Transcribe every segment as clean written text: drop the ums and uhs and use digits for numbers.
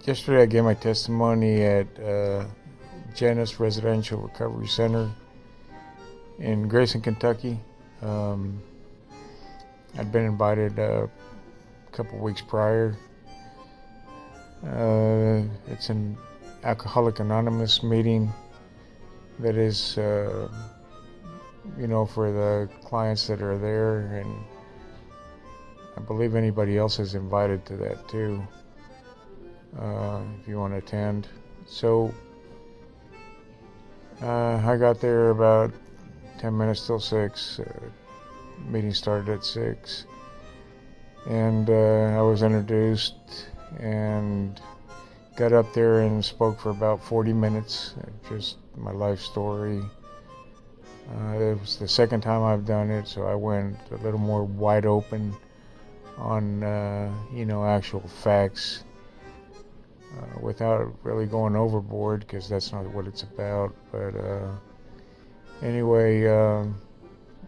Yesterday I gave my testimony at Janus Residential Recovery Center in Grayson, Kentucky. I'd been invited a couple weeks prior. It's an Alcoholic Anonymous meeting that is, for the clients that are there, and I believe anybody else is invited to that too, if you want to attend. So I got there about 10 minutes till 6. Meeting started at 6, and I was introduced and got up there and spoke for about 40 minutes, just my life story. It was the second time I've done it, so I went a little more wide open on actual facts, without really going overboard, because that's not what it's about. But anyway,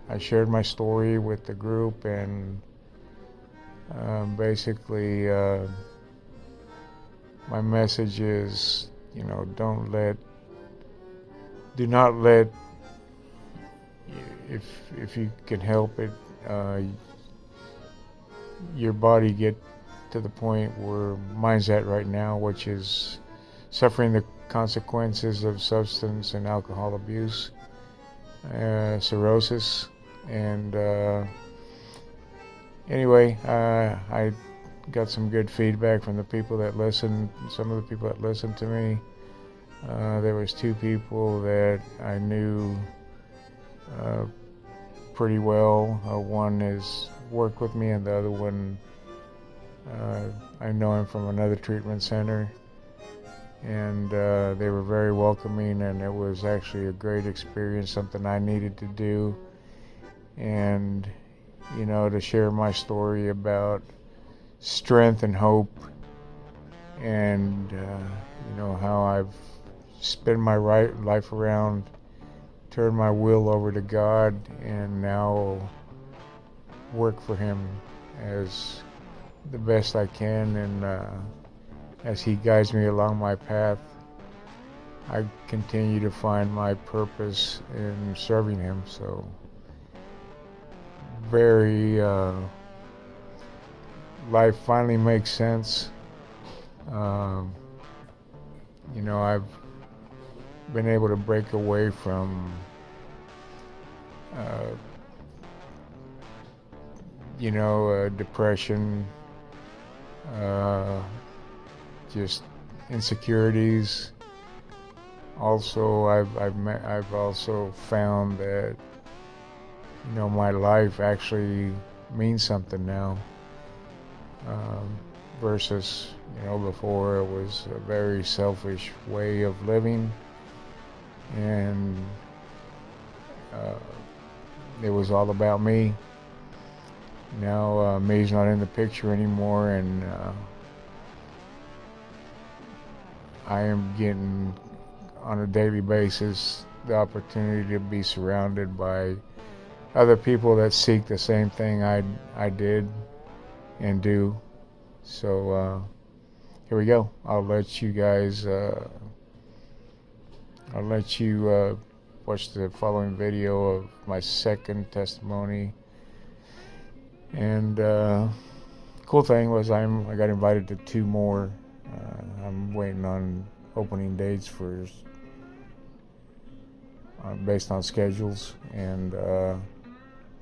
I shared my story with the group, and basically my message is, do not let, if you can help it, your body get to the point where mine's at right now, which is suffering the consequences of substance and alcohol abuse, cirrhosis. And anyway, I got some good feedback from the people that listened. Some of the people that listened to me, there was 2 people that I knew pretty well. One has worked with me, and the other one, I know him from another treatment center, and they were very welcoming, and it was actually a great experience, something I needed to do, and to share my story about strength and hope, and how I've spent my life around, turned my will over to God, and now work for Him as the best I can, and as He guides me along my path, I continue to find my purpose in serving Him. So very life finally makes sense. I've been able to break away from depression, just insecurities. Also, I've also found that my life actually means something now, versus before it was a very selfish way of living, and it was all about me. Now me's not in the picture anymore, and I am getting on a daily basis the opportunity to be surrounded by other people that seek the same thing I did and do. So here we go. I'll let you guys watch the following video of my second testimony. And cool thing was I got invited to 2 more. I'm waiting on opening dates for based on schedules, and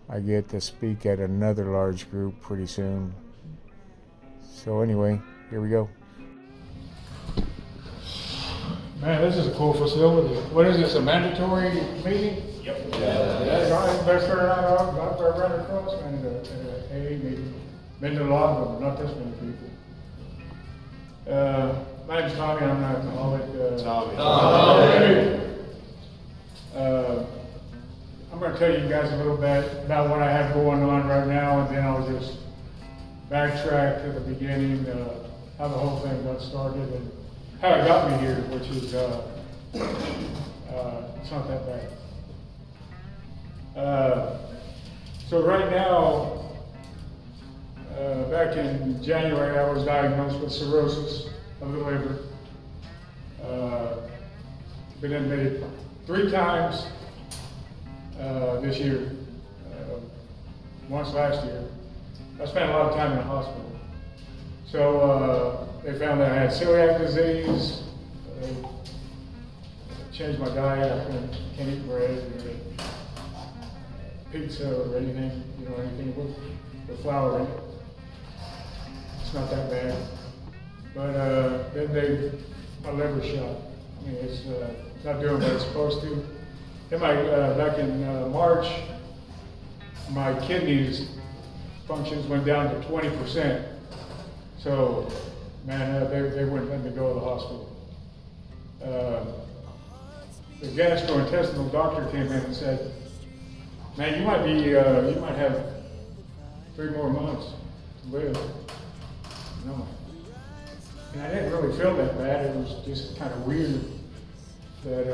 I get to speak at another large group pretty soon. So anyway, here we go. Man, this is a cool facility. What is this, a mandatory meeting? Yep. Yeah. I best turn out there right across and a AA meeting. Been to a lot of them, not this many people. My name's Tommy. I'm an alcoholic. Tommy. I'm going to tell you guys a little bit about what I have going on right now, and then I'll just backtrack to the beginning, how the whole thing got started, and how it got me here, which is it's not that bad. So right now, back in January, I was diagnosed with cirrhosis. of the liver. Been admitted 3 times this year, once last year. I spent a lot of time in the hospital. So they found that I had celiac disease. They changed my diet. I can't eat bread or pizza or anything, anything with flour in it. It's not that bad. But then my liver shot. I mean, it's not doing what it's supposed to. Then back in March, my kidneys functions went down to 20%. So, man, they wouldn't let me go to the hospital. The gastrointestinal doctor came in and said, "Man, you might have 3 more months to live." No. And I didn't really feel that bad. It was just kind of weird that,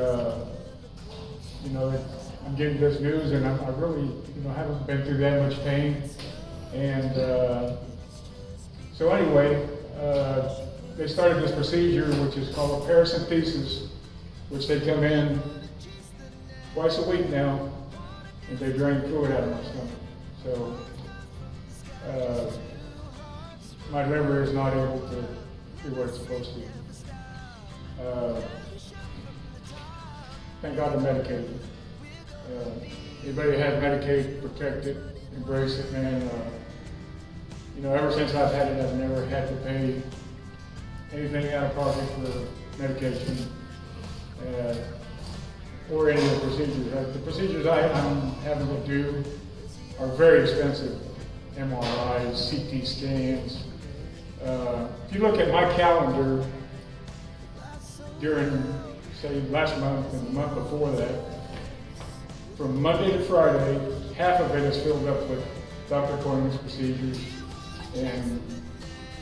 that I'm getting this news, and I really, haven't been through that much pain. And so anyway, they started this procedure, which is called a paracentesis, which they come in twice a week now, and they drain fluid out of my stomach. So my liver is not able to do what it's supposed to. Thank God I'm medicated. Anybody that has Medicaid, protect it, embrace it, man. Ever since I've had it, I've never had to pay anything out of pocket for medication or any of the procedures. The procedures I'm having to do are very expensive. MRIs, CT scans. If you look at my calendar during, say, last month and the month before that, from Monday to Friday, half of it is filled up with doctor appointments, procedures, and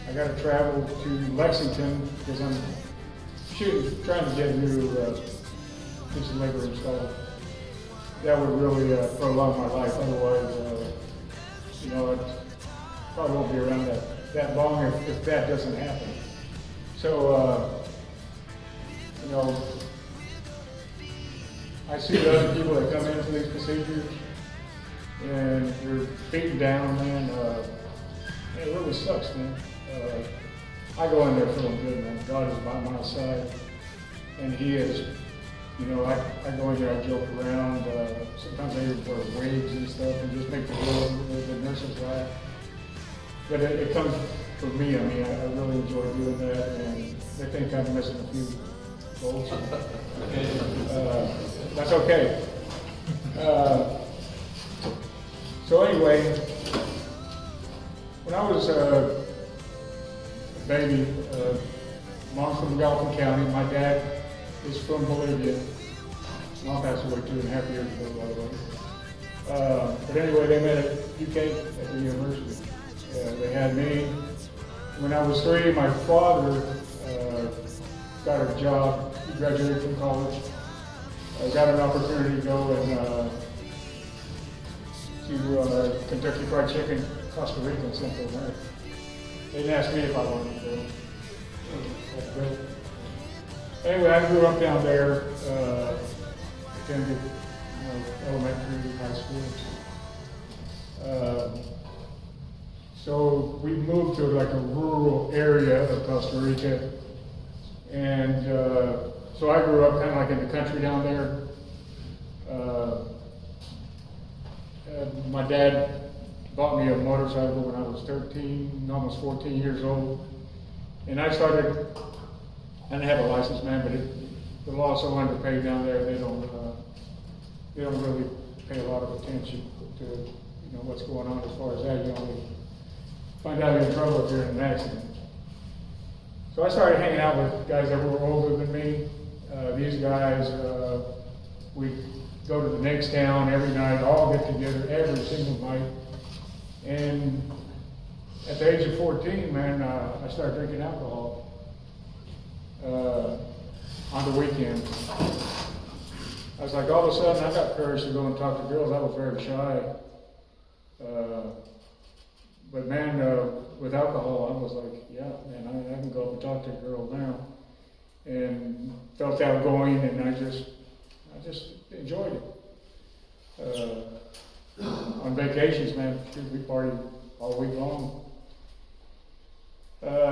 I got to travel to Lexington because I'm trying to get a new piece of liver installed. That would really prolong my life. Otherwise, it probably won't be around that long if that doesn't happen. So, I see the other people that come in for these procedures, and they're beaten down, man. It really sucks, man. I go in there feeling good, man. God is by my side, and He is. I go in there, I joke around. Sometimes I even wear wigs and stuff and just make the nurses laugh. But it comes from me. I mean, I really enjoy doing that, and they think I'm missing a few bolts. That's okay. So anyway, when I was a baby, mom's from Galvin County. My dad is from Bolivia. Mom passed away 2.5 years ago, by the way. But anyway, they met at UK at the university. They had me. When I was 3, my father got a job. He graduated from college. Got an opportunity to go to Kentucky Fried Chicken, Costa Rica, and Central America. They didn't ask me if I wanted to go. Anyway, I grew up down there, attended elementary, high school. So we moved to like a rural area of Costa Rica, and so I grew up kind of like in the country down there. My dad bought me a motorcycle when I was 13, almost 14 years old, and I started. I didn't have a license, man, but the law is so underpaid down there. They don't really pay a lot of attention to what's going on as far as that. You only find out you're in trouble if you're in an accident. So I started hanging out with guys that were older than me. These guys, we go to the next town every night, all get together every single night. And at the age of 14, man, I started drinking alcohol on the weekends. I was like, all of a sudden, I got courage to go and talk to girls. I was very shy. But man, with alcohol, I was like, yeah, man, I can go up and talk to a girl now, and felt outgoing, and I just enjoyed it. On vacations, man, we partied all week long.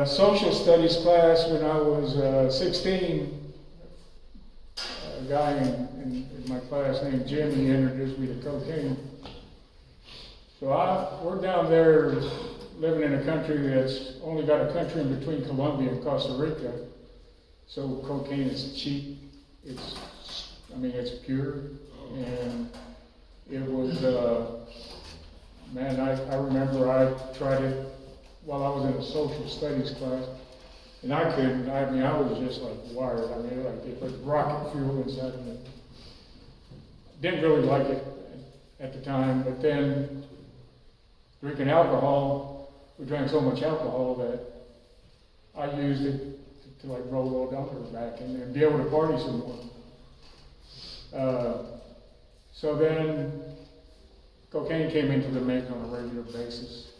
Social studies class when I was 16, a guy in my class named Jim, he introduced me to cocaine. So we're down there living in a country that's only got a country in between Colombia and Costa Rica. So cocaine is cheap. It's pure. And it was, man, I remember I tried it while I was in a social studies class. And I was just like wired. I mean, like it was rocket fuel inside of me. Didn't really like it at the time, but then drinking alcohol, we drank so much alcohol that I used it to like roll dollars back and be able to party some more. So then cocaine came into the mix on a regular basis.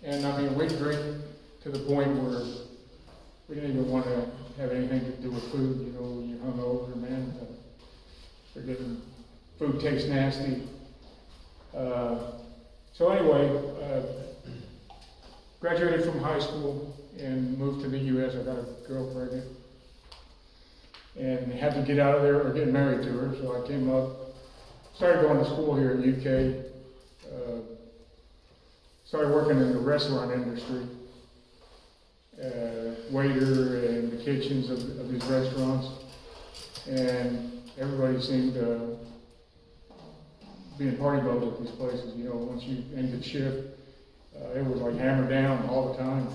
And I mean, we'd drink to the point where we didn't even want to have anything to do with food. You know, when you're hungover, man, food tastes nasty. So anyway, graduated from high school and moved to the U.S. I got a girl pregnant and had to get out of there or get married to her. So I came up, started going to school here in the UK, started working in the restaurant industry, waiter in the kitchens of these restaurants, and everybody seemed to be in party mode at these places. You know, once you ended shift, it was like hammered down all the time.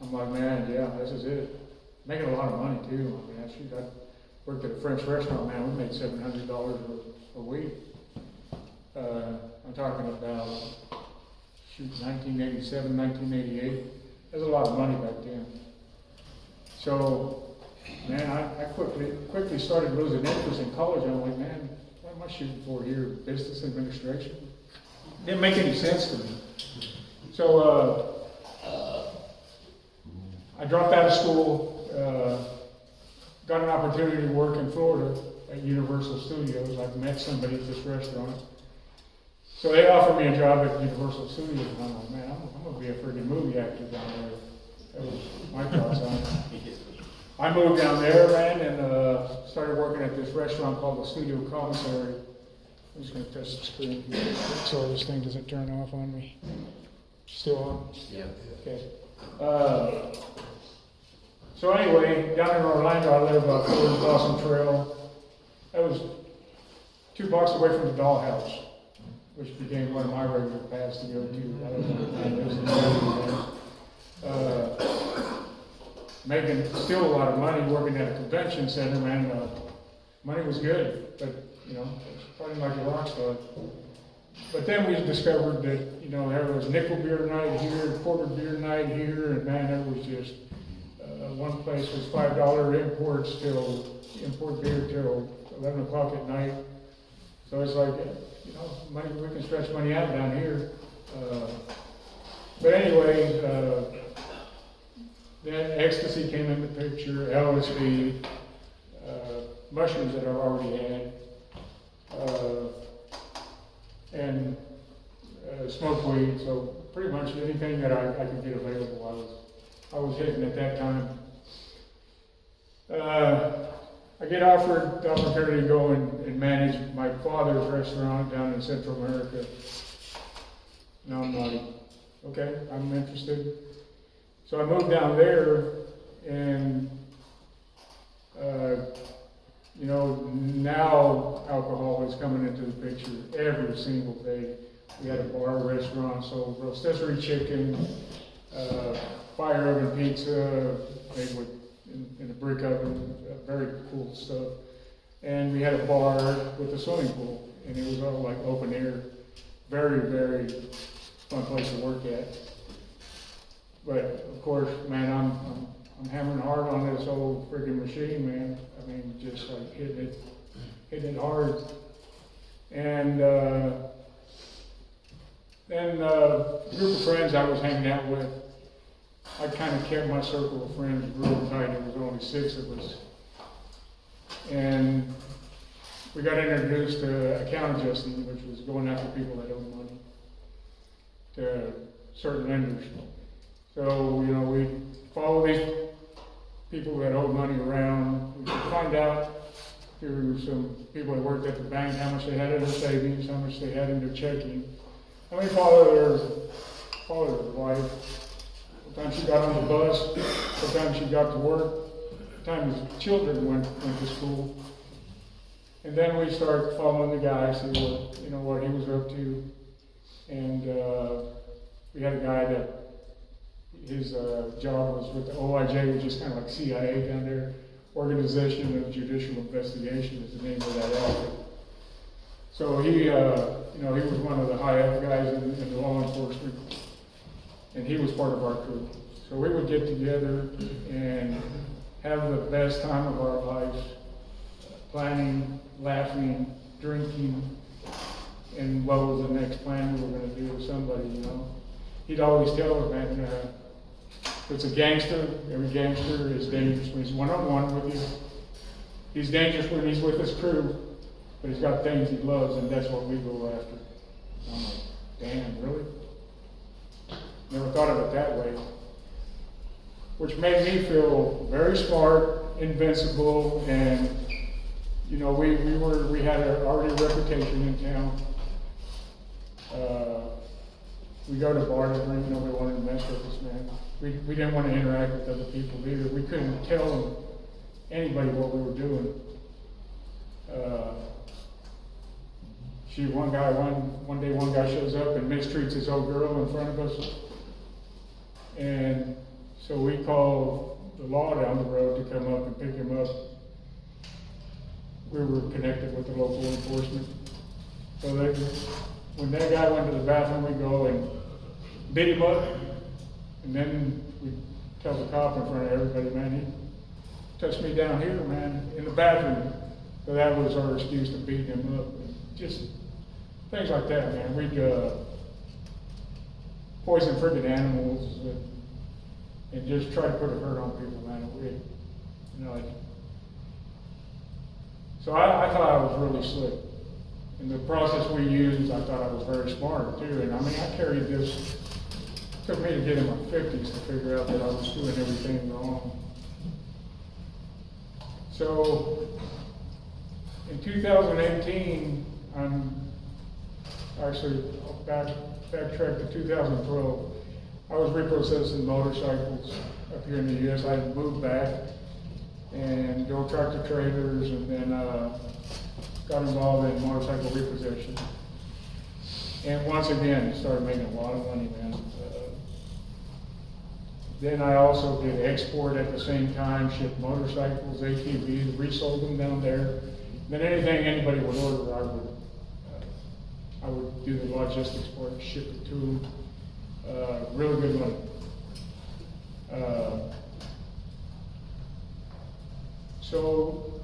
I'm like, man, yeah, this is it. Making a lot of money too. I mean, I worked at a French restaurant, man. We made $700 a week. I'm talking about, 1987, 1988. There's a lot of money back then. So, man, I quickly started losing interest in college. I'm like, man, what am I shooting for here? Business administration? Didn't make any sense to me. So, I dropped out of school, got an opportunity to work in Florida at Universal Studios. I met somebody at this restaurant. So they offered me a job at Universal Studios, and I'm like, man, I'm going to be a freaking movie actor down there. That was my thoughts on it. I moved down there, man, and started working at this restaurant called the Studio Commissary. I'm just going to test the screen here so this thing doesn't turn off on me. Still on? Yeah. Okay. So anyway, down in Orlando, I live about 4 Dawson Trail. That was 2 blocks away from the Dollhouse, which became one of my regular paths to go to. I don't know, making still a lot of money working at a convention center, man. Money was good, but you know, it's probably like a rock star. But then we discovered that, you know, there was nickel beer night here, quarter beer night here, and man, it was just, one place was $5 import beer till 11 o'clock at night. So it's like, you know, money, we can stretch money out down here. But anyway, then ecstasy came in the picture, LSD, mushrooms that I already had, and smoked weed. So pretty much anything that I could get available, I was hitting at that time. I get offered the opportunity to go and manage my father's restaurant down in Central America. And I'm like, okay, I'm interested. So I moved down there, and you know, now alcohol is coming into the picture every single day. We had a bar, restaurant, sold rotisserie chicken, fire oven pizza made in a brick oven, very cool stuff. And we had a bar with a swimming pool, and it was all like open air. Very, very fun place to work at. But of course, man, I'm hammering hard on this old freaking machine, man. I mean, just like hitting it hard. And Then a group of friends I was hanging out with, I kind of kept my circle of friends real tight. There was only 6 of us. And we got introduced to account adjusting, which was going after people that owed money to certain lenders. So, you know, we follow these people that owed money around. We could find out through some people that worked at the bank how much they had in their savings, how much they had in their checking. And we follow their wife. Sometimes she got on the bus, sometimes she got to work, sometimes children went to school. And then we start following the guy, see what he was up to. And we had a guy that his job was with the OIJ, which is kind of like CIA down there. Organization of Judicial Investigation is the name of that outfit. So he was one of the high up guys in the law enforcement, and he was part of our crew. So we would get together and have the best time of our lives, planning, laughing, drinking, and what was the next plan we were going to do with somebody, you know. He'd always tell us, man, if it's a gangster, every gangster is dangerous when he's one-on-one with you. He's dangerous when he's with his crew, but he's got things he loves, and that's what we go after. And I'm like, damn, really? Never thought of it that way. Which made me feel very smart, invincible, and you know, we had already a reputation in town. We go to bars and drink, nobody wanted to mess with us, man. We didn't want to interact with other people either. We couldn't tell anybody what we were doing. One day one guy shows up and mistreats his old girl in front of us. And so we called the law down the road to come up and pick him up. We were connected with the local enforcement. So when that guy went to the bathroom, we go and beat him up. And then we tell the cop in front of everybody, man, he touched me down here, man, in the bathroom. So that was our excuse to beat him up. Just things like that, man. We'd poison friggin' animals and just try to put a hurt on people, man. So I thought I was really slick. And the process we used, I thought I was very smart too. And I mean, I carried this. It took me to get in my 50s to figure out that I was doing everything wrong. So in 2018, I'm actually backtrack to 2012. I was repossessing motorcycles up here in the U.S. I had moved back and drove tractor trailers, and then got involved in motorcycle repossession. And once again, started making a lot of money, man. Then I also did export at the same time, shipped motorcycles, ATVs, resold them down there. Then anything anybody would order, I would do the logistics part, ship it to them. Really good money. So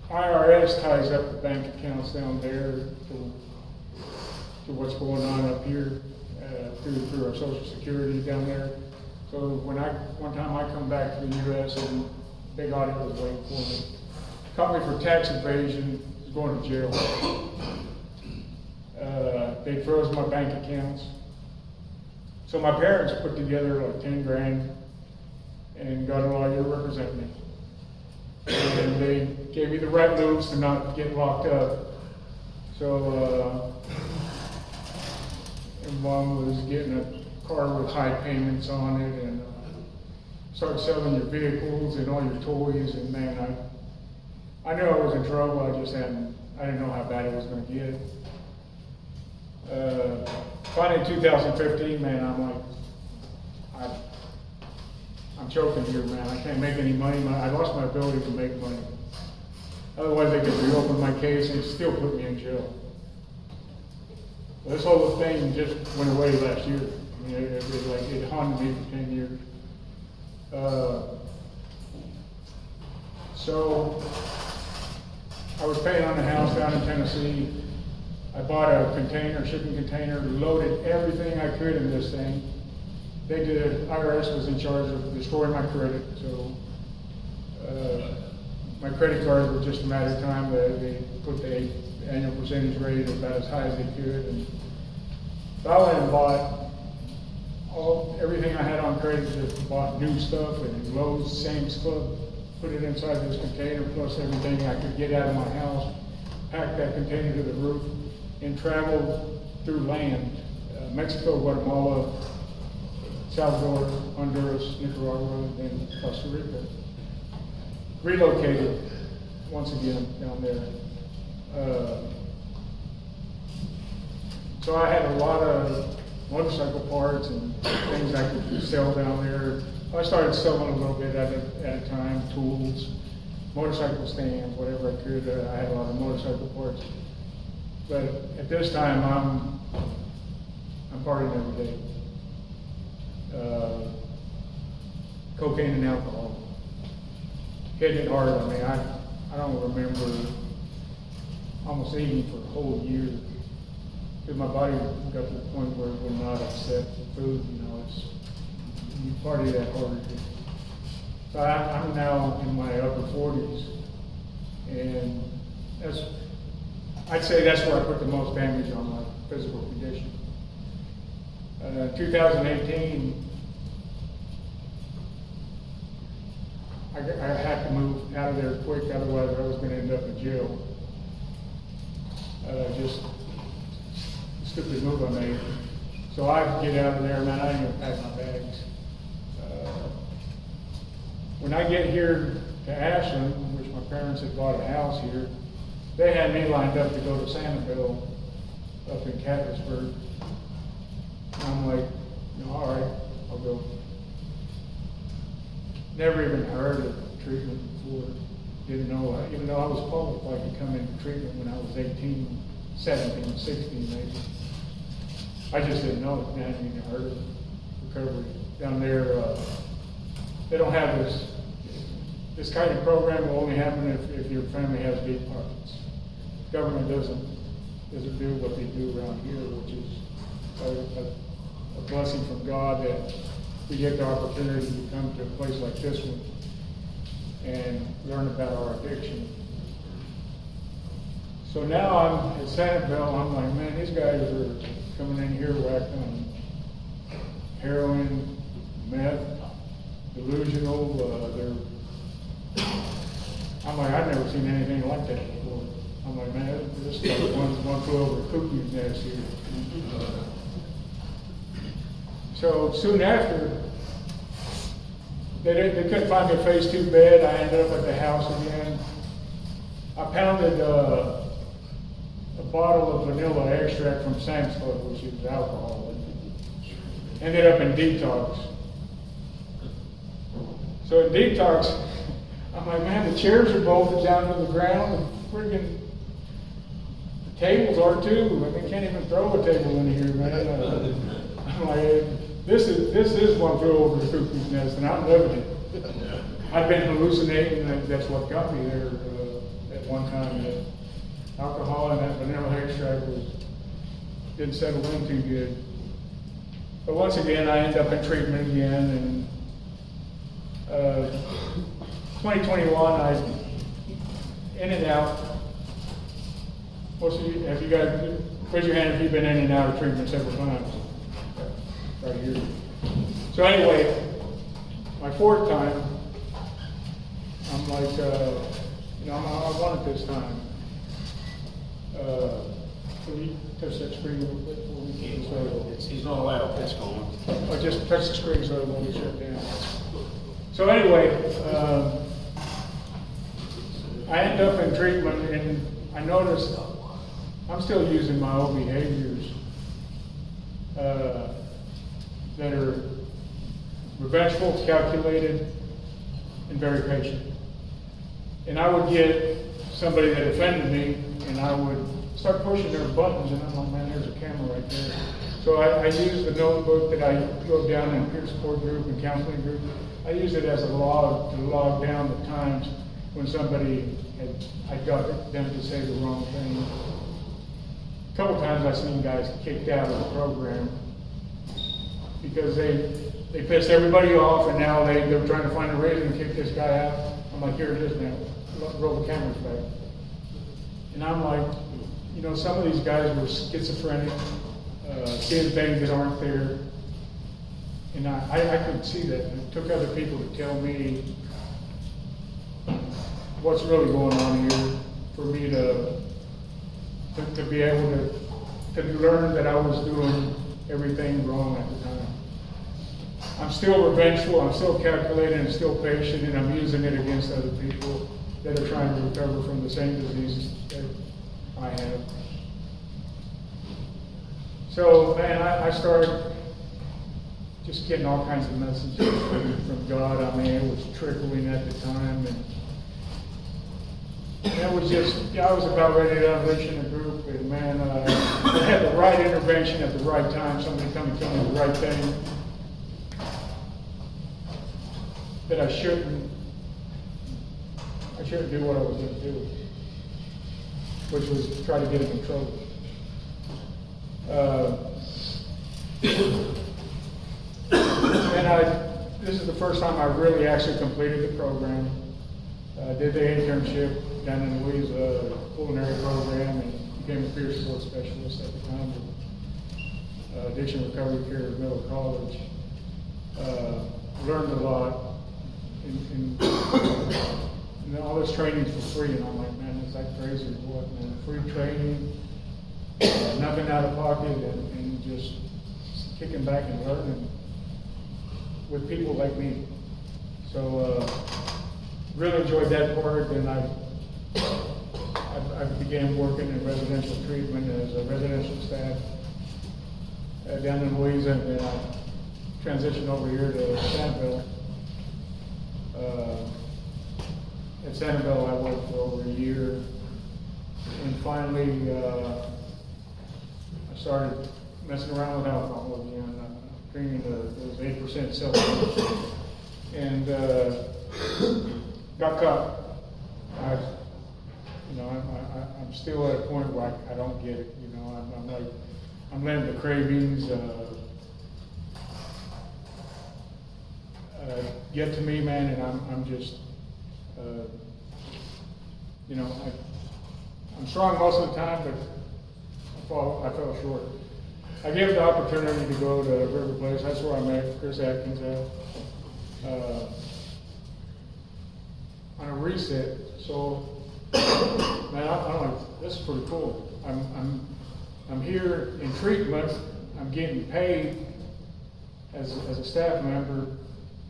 IRS ties up the bank accounts down there to what's going on up here through our Social Security down there. So one time I come back to the U.S. and big audit was waiting for me. Caught me for tax evasion, was going to jail. They froze my bank accounts. So my parents put together like 10 grand and got a lawyer to represent me. And they gave me the right moves to not get locked up. So, and Mom was getting a car with high payments on it, and started selling your vehicles and all your toys, and man, I knew I was in trouble. I didn't know how bad it was going to get. Finally, in 2015, man, I'm like, I'm choking here, man. I can't make any money. I lost my ability to make money. Otherwise, they could reopen my case and still put me in jail. This whole thing just went away last year. I mean, it haunted me for 10 years. So I was paying on the house down in Tennessee. I bought a container, shipping container, loaded everything I could in this thing. They did, IRS was in charge of destroying my credit, so my credit cards were just a matter of time. They put the annual percentage rate about as high as they could. And so I went and bought everything I had on credit, just bought new stuff and Lowe's, Sam's Club, put it inside this container, plus everything I could get out of my house, packed that container to the roof, and traveled through land, Mexico, Guatemala, Salvador, Honduras, Nicaragua, and Costa Rica. Relocated once again down there. So I had a lot of motorcycle parts and things I could sell down there. I started selling a little bit at a time, tools, motorcycle stands, whatever I could. I had a lot of motorcycle parts. But at this time, I'm partying every day. Cocaine and alcohol. Hitting it hard on me. I don't remember almost eating for a whole year. Because my body got to the point where it would not accept food, you party that hard. So I'm now in my upper 40s, and I'd say that's where I put the most damage on my physical condition. 2018, I had to move out of there quick, otherwise I was going to end up in jail. Just a stupid move I made. So I get out of there, man, I didn't even pack my bags. When I get here to Ashland, which my parents had bought a house here, they had me lined up to go to Sanibel up in Catlettsburg. I'm like, all right, I'll go. Never even heard of treatment before. Didn't know, even though I was qualified to come into treatment when I was 18, 17, 16 maybe. I just didn't know it. I hadn't even heard of recovery. Down there, they don't have this kind of program will only happen if your family has deep pockets. Government doesn't do what they do around here, which is a blessing from God that we get the opportunity to come to a place like this one and learn about our addiction. So now I'm at Sanibel, I'm like, man, these guys are coming in here whacked on heroin, meth, delusional, I'm like, I've never seen anything like that before. I'm like, man, this is like one flew over the cuckoo's nest here. So soon after, they couldn't find me a phase 2 bed. I ended up at the house again. I pounded a bottle of vanilla extract from Sam's Club, which is alcohol. Ended up in detox. So in detox, I'm like, man, the chairs are bolted down to the ground. The friggin' tables are too. They can't even throw a table in here, man. I'm like, this is one flew over the cuckoo's nest, and I'm living it. I've been hallucinating. That's what got me there at one time. That alcohol and that vanilla extract didn't settle in too good. But once again, I end up in treatment again, and 2021, I in and out. Most of you, have you guys, raise your hand if you've been in and out of treatment several times. Right here. So anyway, my 4th time, I'm like, I want it this time. Can you touch that screen a little bit for me? He's not allowed, that's going. Oh, just touch the screen so it won't be shut down. So anyway, I end up in treatment, and I noticed I'm still using my old behaviors that are revengeful, calculated, and very patient. And I would get somebody that offended me, and I would start pushing their buttons, and I'm like, man, there's a camera right there. So I used the notebook that I wrote down in peer support group and counseling group. I used it as a log to log down the times when somebody I got them to say the wrong thing. a couple times I've seen guys kicked out of the program because they pissed everybody off, and now they're trying to find a reason to kick this guy out. I'm like, here it is now. Roll the cameras back. And I'm like, you know, some of these guys were schizophrenic, seeing things that aren't there. And I could see that. And it took other people to tell me what's really going on here for me to be able to learn that I was doing everything wrong at the time. I'm still revengeful, I'm still calculating, I'm still patient, and I'm using it against other people that are trying to recover from the same disease that I have. So, man, I started just getting all kinds of messages from God. I mean, it was trickling at the time, and it was just, I was about ready to unleash in a group, and man, I had the right intervention at the right time, somebody come and tell me the right thing that I shouldn't do what I was going to do, which was try to get him in trouble. And this is the first time I really actually completed the program. Did the internship down in Louisa, culinary program, and became a peer support specialist at the time of addiction recovery care at Middle College. Learned a lot, and all this training's for free, and I'm like, man, is that crazy or what, man? Free training, nothing out of pocket, and just kicking back and learning with people like me. So, really enjoyed that part. Then I began working in residential treatment as a residential staff down in Louisa, and then I transitioned over here to Sanibel. At Sanibel, I worked for over a year, and finally I started messing around with alcohol again, drinking those 8% seltzer, and got caught. I'm still at a point where I don't get it. You know, I'm letting the cravings get to me, man, and I'm just, you know, I'm strong most of the time, but I fell short. I gave the opportunity to go to River Place. That's where I met Chris Atkins at. On a reset. So, man, I'm like, this is pretty cool. I'm here in treatment. I'm getting paid as a staff member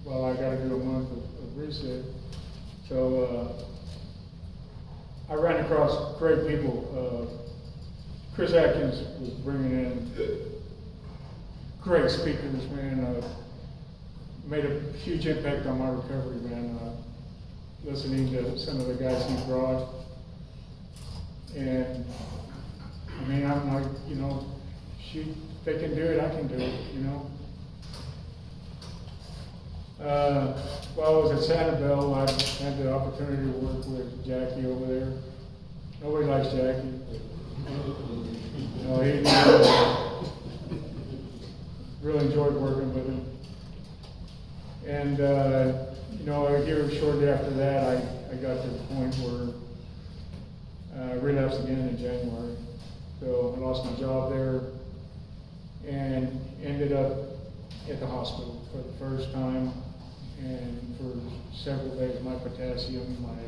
while I got to do a month of reset. So I ran across great people. Chris Atkins was bringing in great speakers, man. Made a huge impact on my recovery, man. Listening to some of the guys he brought, and I mean, I'm like, you know, shoot, if they can do it, I can do it, you know. While I was at Sanibel, I had the opportunity to work with Jackie over there. Nobody likes Jackie. You know, he really enjoyed working with him. And you know, here shortly after that, I got to the point where I relapsed again in January. So I lost my job there and ended up at the hospital for the first time. And for several days, my potassium, my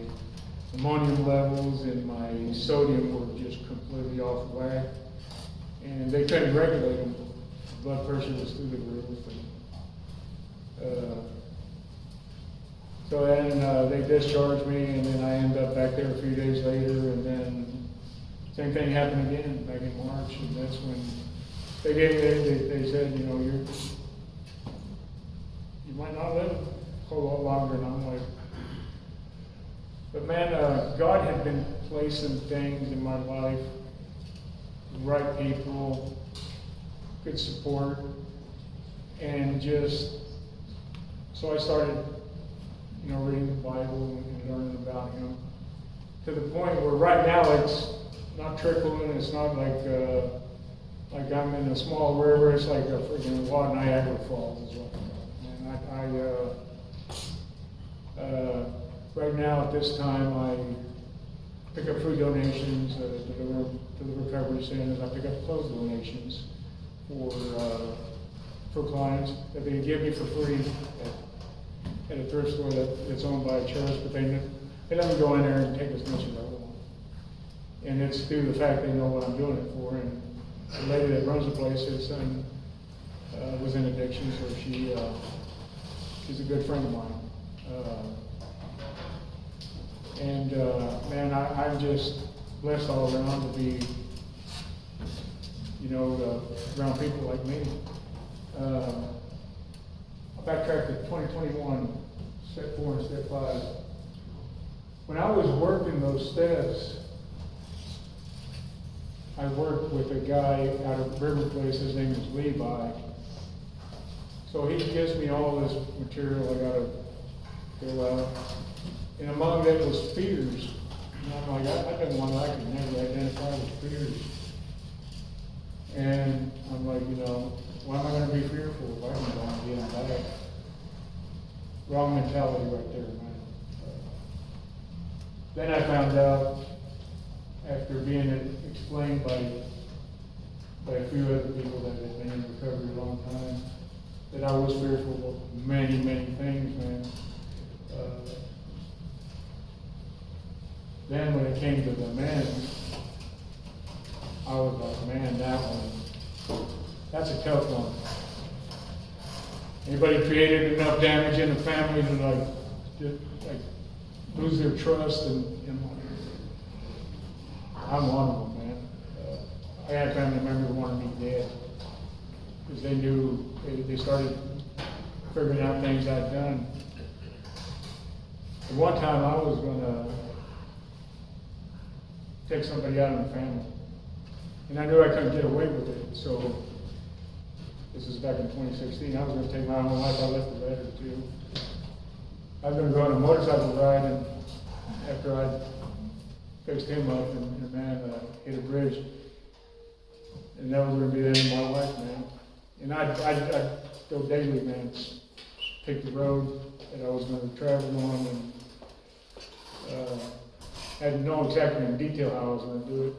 ammonium levels, and my sodium were just completely off whack. And they couldn't regulate them. Blood pressure was through the roof. So then they discharged me, and then I ended up back there a few days later, and then same thing happened again back in March, and that's when they said, you know, you might not live a whole lot longer, and I'm like, but man, God had been placing things in my life, the right people, good support, and just, so I started, you know, reading the Bible and learning about Him, to the point where right now not trickling. It's not like I'm in a small river. It's like a freaking Niagara Falls is what I'm doing. And right now at this time, I pick up food donations, deliver to the recovery centers. I pick up clothes donations for clients that they give me for free at a thrift store that's owned by a church, but they let me go in there and take as much as I want. And it's through the fact they know what I'm doing it for. And the lady that runs the place, his son was in addiction, so she's a good friend of mine. Man, I'm just blessed all around to be, around people like me. I'll backtrack to 2021, step 4 and step 5. When I was working those steps, I worked with a guy out of River Place. His name is Levi. So he gives me all this material I gotta fill out. And among that was fears. And I'm like, I didn't want to, I could never identify with fears. And I'm like, why am I going to be fearful if I can go and get them back? Wrong mentality right there, man. Then I found out, after being explained by a few other people that had been in recovery a long time, that I was fearful of many, many things, man. Then when it came to the men, I was like, man, that's a tough one. Anybody created enough damage in the family to just lose their trust and I'm one of them, man. I had family members who wanted me dead because they knew they started figuring out things I'd done. At one time, I was going to take somebody out of my family, and I knew I couldn't get away with it. So this is back in 2016. I was going to take my own life. I left the letter too. I was going to go on a motorcycle ride, and after I fixed him up, and the man hit a bridge, and that was going to be the end of my life, man. And I'd go daily, man, pick the road that I was going to travel on, and I didn't know exactly in detail how I was going to do it.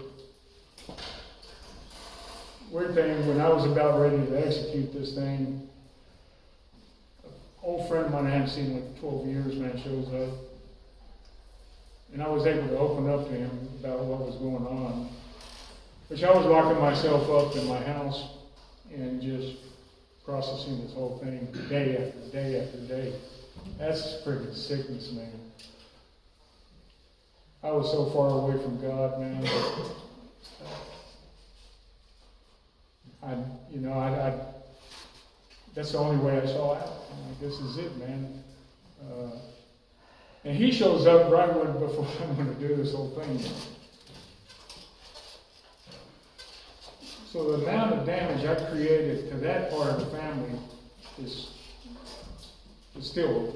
Weird thing, when I was about ready to execute this thing, an old friend of mine I hadn't seen in like 12 years, man, shows up. And I was able to open up to him about what was going on. Which I was locking myself up in my house and just processing this whole thing day after day after day. That's freaking sickness, man. I was so far away from God, man. That's the only way I saw out. I'm like, this is it, man. And he shows up right before I'm going to do this whole thing. So the amount of damage I created to that part of the family is still,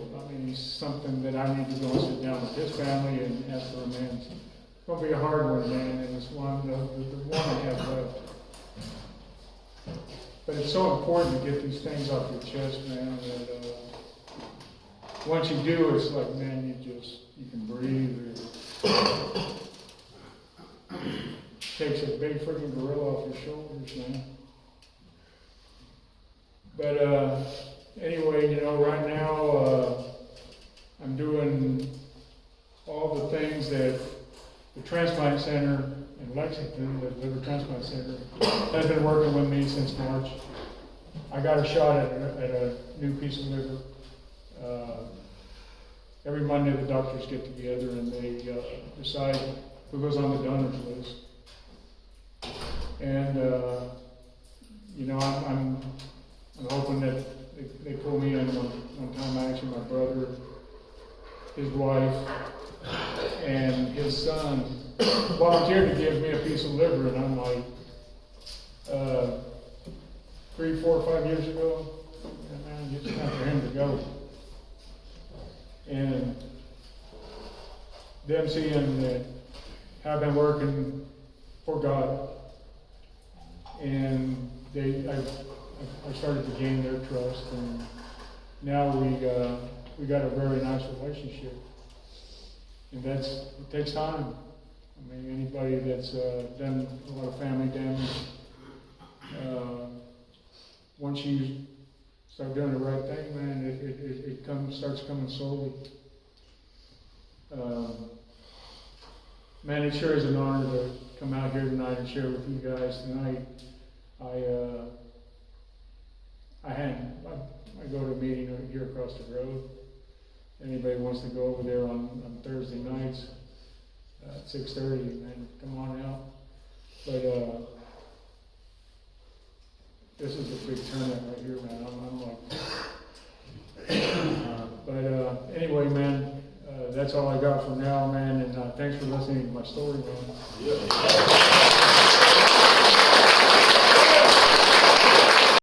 something that I need to go and sit down with his family and ask for amends. It's going to be a hard one, man, and it's the one I have left. But it's so important to get these things off your chest, man, that once you do, it's like, man, you can breathe. Takes a big freaking gorilla off your shoulders, man. But anyway, right now I'm doing all the things that the transplant center in Lexington, the liver transplant center, has been working with me since March. I got a shot at a new piece of liver. Every Monday the doctors get together and they decide who goes on the donors list. And I'm hoping that they pull me in one time. Actually, my brother, his wife, and his son volunteered to give me a piece of liver, and I'm like, 3, 4, 5 years ago, man, it's time for him to go. And them seeing that I've been working for God. And I started to gain their trust, and now we got a very nice relationship. And it takes time. I mean, anybody that's done a lot of family damage, once you start doing the right thing, man, it starts coming slowly. Man, it sure is an honor to come out here tonight and share with you guys tonight. I go to a meeting here across the road. Anybody wants to go over there on Thursday nights at 6:30, man, come on out. But this is a big turnout right here, man. I'm like, but anyway, man, that's all I got for now, man. And thanks for listening to my story, man. Yeah.